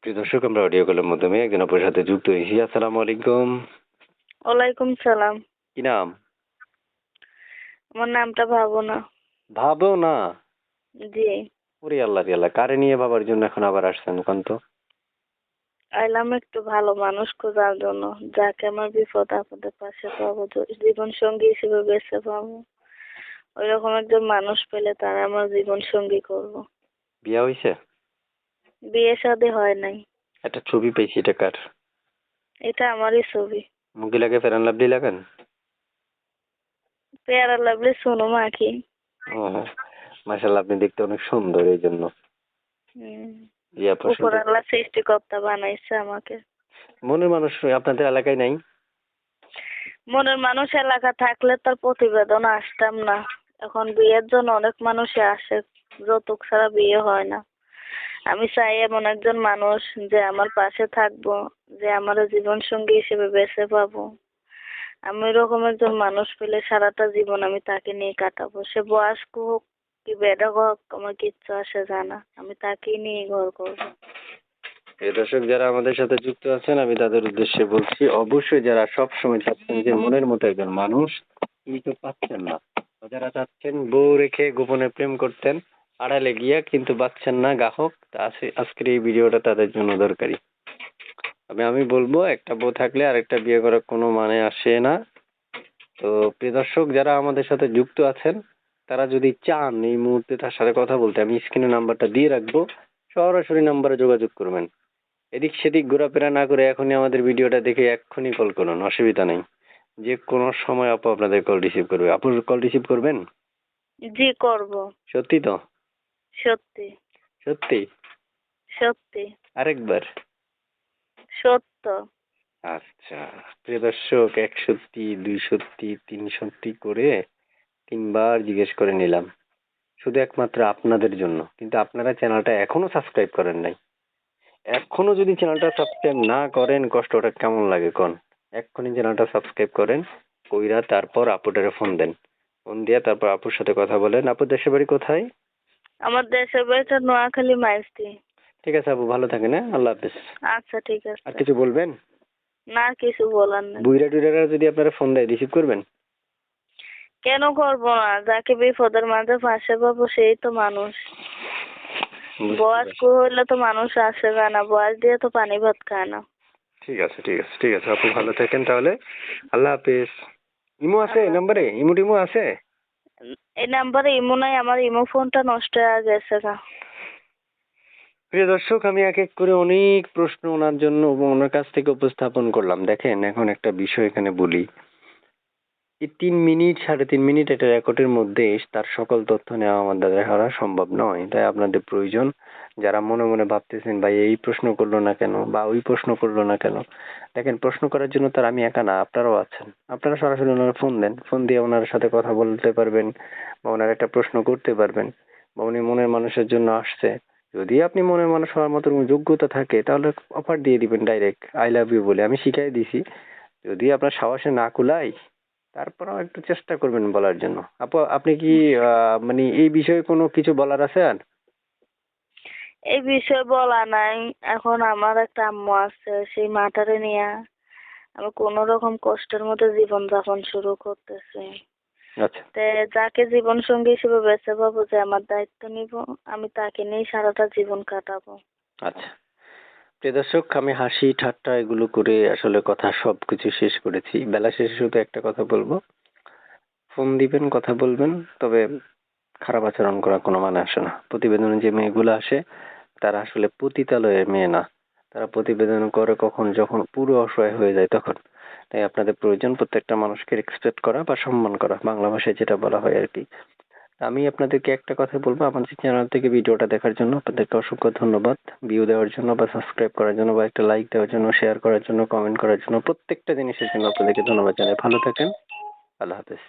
প্রিয় দর্শক, আমরা অডিও কলের মাধ্যমে একজন অপরের সাথে যুক্ত হয়েছি। আসসালামু আলাইকুম। ওয়ালাইকুম সালাম। কি নাম? আমার নামটা ভাবনা। ভাবো না। জি। ওরে আল্লাহ রে আল্লাহ, কারে নিয়ে ভাবার জন্য এখন আবার আসছেন কোন তো? আইলাম একটু ভালো মানুষ খোঁজার জন্য, যাকে আমার বিপদ আপদে পাশে পাবো, জীবন সঙ্গী হিসেবে বেছে পাবো। ওই রকম একজন মানুষ পেলে তার আমার জীবন সঙ্গী করব। বিয়া হইছে? বিয়ে শাদী হয় নাই। একটা ছবি পেয়েছি, এটা কার? এটা আমারই ছবি। মুখে লাগে ফেরান লাভলি লাগান? পেয়ারা লাভলি সোনু মাখি। ও মাশাআল্লাহ, আপনি দেখতে অনেক সুন্দর, এই জন্য বিয়া পছন্দ। উপর আল্লাহ সৃষ্টিকর্তা বানাইছে আমাকে। মনের মানুষ আপনাদের এলাকায় নাই? মনের মানুষ এলাকা থাকলে তার প্রতিবেদন আসতাম না। এখন বিয়ের জন্য অনেক মানুষই আসে, যৌতুক ছাড়া বিয়ে হয় না। আমি চাই এমন একজন মানুষ যে আমার পাশে থাকবো, যে আমার জীবন সঙ্গী হিসেবে বেছে পাবো। আমি এরকম একজন মানুষ পেলে সারাটা জীবন আমি তাকে নিয়ে কাটাবো। সে বয়স্ক হোক কি বেডা হোক, আমার কিচ্ছু আসে যায় না, আমি তাকেই নিয়ে ঘর করবো। এই দর্শক যারা আমাদের সাথে যুক্ত আছেন, আমি তাদের উদ্দেশ্যে বলছি, অবশ্যই যারা সব সময় চাচ্ছেন যে মনের মতো একজন মানুষ কিন্তু পাচ্ছেন না, যারা চাচ্ছেন বউ রেখে গোপনে প্রেম করতেন আড়ালে গিয়া কিন্তু পাচ্ছেন না গ্রাহক, আজকের এই ভিডিওটা তাদের জন্য দরকারি। আমি বলবো, একটা বউ থাকলে আরেকটা বিয়ে করার কোনো মানে আসে না। তো প্রিয় দর্শক যারা আমাদের সাথে যুক্ত আছেন, তারা যদি চান এই মুহূর্তে তার সাথে কথা বলতে, আমি স্ক্রিনে নাম্বারটা দিয়ে রাখবো, সরাসরি নাম্বারে যোগাযোগ করবেন। এদিক সেদিক ঘোরাফেরা না করে এখনই আমাদের ভিডিওটা দেখে এক্ষুনি কল করুন, অসুবিধা নেই। যে কোনো সময় আপু আপনাদের কল রিসিভ করবে। আপু কল রিসিভ করবেন? জি করব। সত্যি তো? সত্যি। সত্যি? সত্যি। আরেকবার? সত্য। আচ্ছা, প্রিয় দর্শক, এক সত্যি, দুই সত্যি, তিন সত্যি করে তিনবার জিজ্ঞেস করে নিলাম, শুধু একমাত্র আপনাদের জন্য। কিন্তু আপনারা চ্যানেলটা এখনো সাবস্ক্রাইব করেন নাই। এখনো যদি চ্যানেলটা সাবস্ক্রাইব না করেন, কষ্টটা কেমন লাগে কোন? এক্ষুনি চ্যানেলটা সাবস্ক্রাইব করেন, কইরা তারপর আপুটারে ফোন দেন। ফোন দিয়া তারপর আপুর সাথে কথা বলেন। আপুর দেশের বাড়ি কোথায়? আমার দেশের বাড়িটা নোয়াখালী মাইজদি। ঠিক আছে আপু, ভালো থাকেন, হ্যাঁ, আল্লাহ হাফেজ। আচ্ছা ঠিক আর আছে। কিছু বলবেন? না, কিছু বলার নেই। বুইরা টুইরারা যদি আপনারা ফোন দেয়, রিসিভ করবেন? কেন করবো না? যাকে বিপদের মাঝে পাশে পাবো সেই তো মানুষ। বুঝতে বয়স্ক পারছি। হইলে তো মানুষ আসে যায় না, বয়স দিয়ে তো পানি ভাত খায় না। ঠিক আছে, ঠিক আছে, ঠিক আছে আপু, ভালো থাকেন তাহলে। আল্লাহ হাফেজ। ইমো আছে আল্লাহ। নাম্বারে? ইমো টিমো আছে? এই নাম্বারে ইমো নাই, আমার ইমো ফোনটা নষ্ট হয়ে গেছে গা। প্রিয় দর্শক, আমি এক এক করে অনেক প্রশ্ন ওনার জন্য এবং ওনার কাছ থেকে উপস্থাপন করলাম। দেখেন, এখন একটা বিষয় এখানে বলি, এই 3 মিনিট 3.5 মিনিট একটা রেকর্ডের মধ্যে তার সকল তথ্য নেওয়া আমার দ্বারা করা সম্ভব নয়। তাই আপনাদের প্রয়োজন, যারা মনে মনে ভাবতেছেন ভাই এই প্রশ্ন করলো না কেন বা ওই প্রশ্ন করলো না কেন, দেখেন প্রশ্ন করার জন্য তার আমি একা না, আপনারাও আছেন। আপনারা সরাসরি ওনার ফোন দেন, ফোন দিয়ে ওনার সাথে কথা বলতে পারবেন বা ওনার একটা প্রশ্ন করতে পারবেন, বা উনি মনের মানুষের জন্য আসছে। যদি আপনি মনের মানুষ হওয়ার মতো যোগ্যতা থাকে তাহলে অফার দিয়ে দিবেন ডাইরেক্ট আই লাভ ইউ বলে, আমি শিখাই দিছি। যদি আপনার সাহসে না কুলায়, তারপরেও একটু চেষ্টা করবেন বলার জন্য। আপু আপনি কি মানে এই বিষয়ে কোনো কিছু বলার আছে আর? এই বিষয়ে বলা নাই। এখন আমার একটা আম্মু আছে, সেই মাটারে নিয়ে আমি কোনো রকম কষ্টের মধ্যে জীবন যাপন শুরু করতেছি। আচ্ছা। তে যাকে জীবন সঙ্গী হিসেবে বেছে পাবো, যে আমার দায়িত্ব নিব, আমি তাকে নিয়ে সারাটা জীবন কাটাবো। আচ্ছা, প্রিয় দর্শক, আমি হাসি ঠাট্টা এগুলো করে আসলে কথা সবকিছু শেষ করেছি। বেলা শেষে শুধু একটা কথা বলবো, ফোন দিবেন, কথা বলবেন, তবে খারাপ আচরণ করার কোনো মানে আসে না। প্রতিবেদনে যে মেয়েগুলো আসে তারা আসলে পতিতালয়ের মেয়ে না, তারা প্রতিবেদন করে কখন, যখন পুরো অসহায় হয়ে যায় তখন। তাই আপনাদের প্রয়োজন প্রত্যেকটা মানুষকে রেসপেক্ট করা বা সম্মান করা, বাংলা ভাষায় যেটা বলা হয় আর কি। আমি আপনাদেরকে একটা কথা বলবো, আমাদের চ্যানেল থেকে ভিডিওটা দেখার জন্য আপনাদেরকে অসংখ্য ধন্যবাদ। ভিউ দেওয়ার জন্য বা সাবস্ক্রাইব করার জন্য বা একটা লাইক দেওয়ার জন্য, শেয়ার করার জন্য, কমেন্ট করার জন্য, প্রত্যেকটা জিনিসের জন্য আপনাদেরকে ধন্যবাদ জানাই। ভালো থাকেন, আল্লাহ হাফেজ।